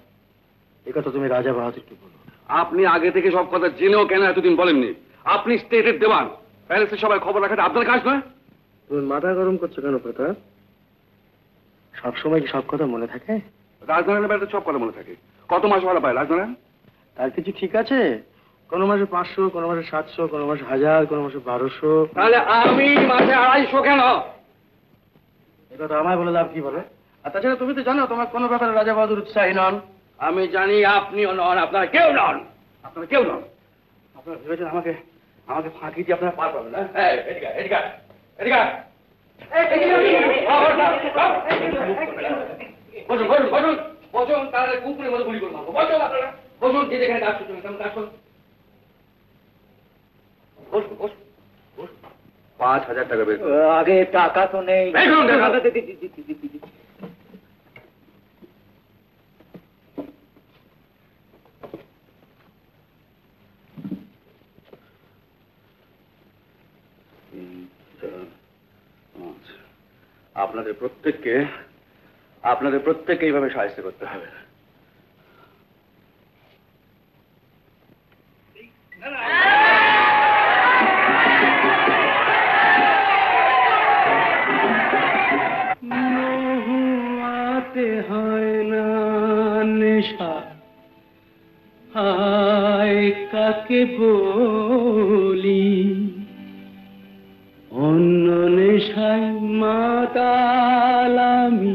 এ কথা তুমি রাজা বাহাদুরকে বলো। আপনি আগে থেকে সব কথা জেনেও কেন এতদিন বলেননি? আপনি স্টেটের দেওয়ান, প্যালেসের সবাই খবর রাখাটা আপনার কাজ নয়? তুমি মাথা গরম করছো কেন প্রতাপ? সবসময় কি সব কথা মনে থাকে? রাজনারায়ণের বাড়িতে সব কথা মনে থাকে। কত মাস ভাড়া পায় রাজনারায়ণ? তার কিছু ঠিক আছে? কোনো মাসে 500, কোনো মাসে 700, কোনো মাসে 1000, কোনো মাসে 1200। তাহলে আমি মাসে 250 কেন? এ কথা আমায় বলে লাভ কি বলে? আর তাছাড়া তুমি তো জানো তোমার কোনো ব্যাপারে রাজা বাহাদুর উৎসাহী নন। আমি জানি আপনিও নন, আপনারা কেউ নন, আপনারা কেউ নন। আপনারা ভেবেছেন আমাকে ফাঁকি দিয়ে আপনারা পার পাবেন না? এদিকে এদিকে এদিকে বসুন বসুন বসুন বসুন, তাহলে কুকুরের মতো গুলি করে মারবো। বসুন আপনারা, বসুন, যে যেখানে কাজ করছেন তেমন কাজ করুন। বসুন বসুন বসুন। 5000 টাকা বের করুন। আগে টাকা তো নেই। বের করুন টাকা। আপনাদের প্রত্যেককে এইভাবে সাহায্য করতে হবে। মহুয়াতে হয় না নেশা, হায় কাকে বলি, অন্য নেশায় মাতাল আমি,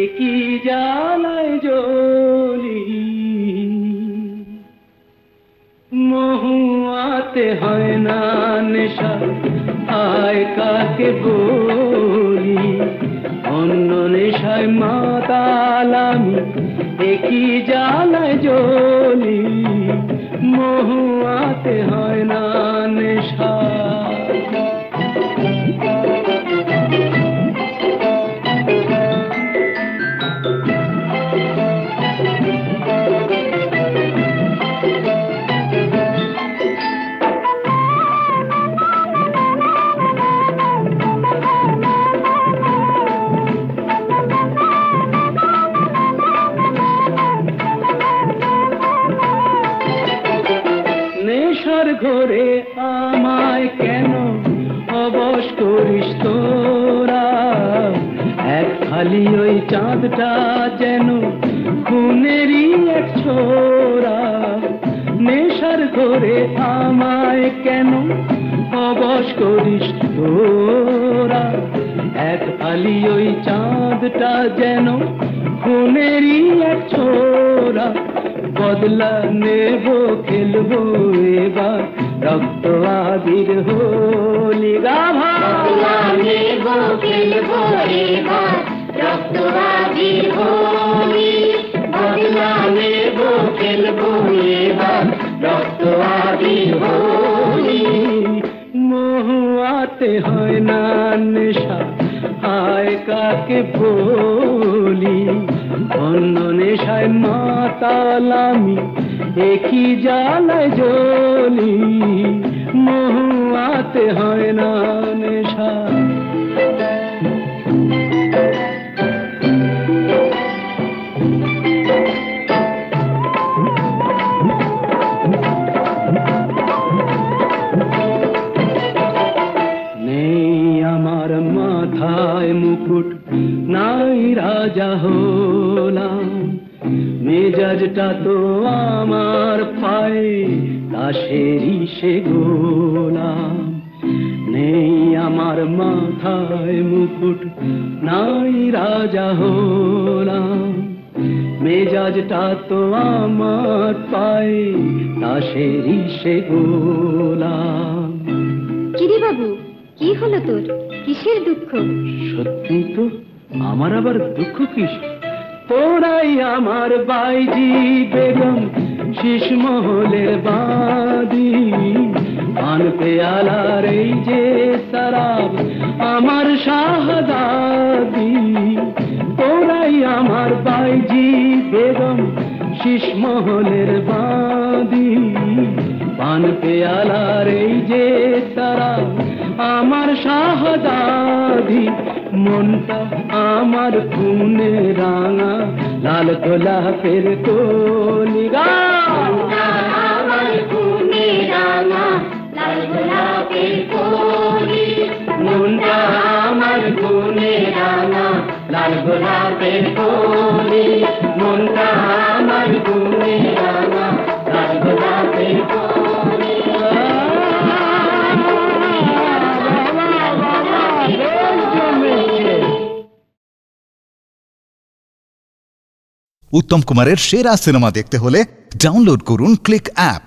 একই জ্বালায় জ্বলি। মহুয়াতে হয় না নেশা, হায় কাকে বলি, অন্য নেশায় মাতাল আমি, একই জ্বালায় জ্বলি। মহুয়াতে হয় না নেশা। ঘোরে আমায় কেন অবশ করিস তোরা, এক খালি ওই চাঁদটা যেন খুনেরই এক ছোরা। নেশার ঘোরে আমায় কেন অবশ করিস তোরা, এক খালি ওই চাঁদটা যেন খুনেরই এক ছোরা। বদলা নেব খেলবো এবার রক্ত আবির হোলি গাভা। বদলা নেব খেলবো এবার রক্ত আবির হোলি, বদলা নেব খেলবো এবার রক্ত আবির হোলি। মহুয়াতে হয় না নেশা হায় কাকে বলি, অন্য নেশায় মাতাল আমি একই জ্বালায় জ্বলি। মহুয়াতে হয় না নেশা। মুকুট নাই রাজা হলাম, মেজাজটা তো আমার পায়ে দাসেরই সে গোলাম। নেই আমার মাথায় মুকুট নাই রাজা হলাম, মেজাজটা তো আমার পায়ে দাসেরই সে গোলাম। কিরে বাবু, কি হলো তোর? কিসের দুঃখ? সত্যি তো, আমার আবার দুঃখ কিস? তোরাই আমার বাইজি বেগম শীষমহলের বাদী, পান পেয়ালার এই যে শরাব আমার শাহজাদি। তোরাই আমার বাইজি বেগম শীষমহলের বাদী, পান পেয়ালার এই যে শরাব আমার শাহজাদি। মনটা আমার খুনে রাঙা লাল গোলাপের কলি গা। মনটা আমার খুনে রাঙা লাল গোলাপের কলি, মনটা আমার খুনে রাঙা লাল গোলাপের কলি, মনটা আমার খুনে রাঙা লাল গোলাপের কলি। উত্তম কুমারের সেরা সিনেমা দেখতে হলে ডাউনলোড করুন ক্লিক অ্যাপ।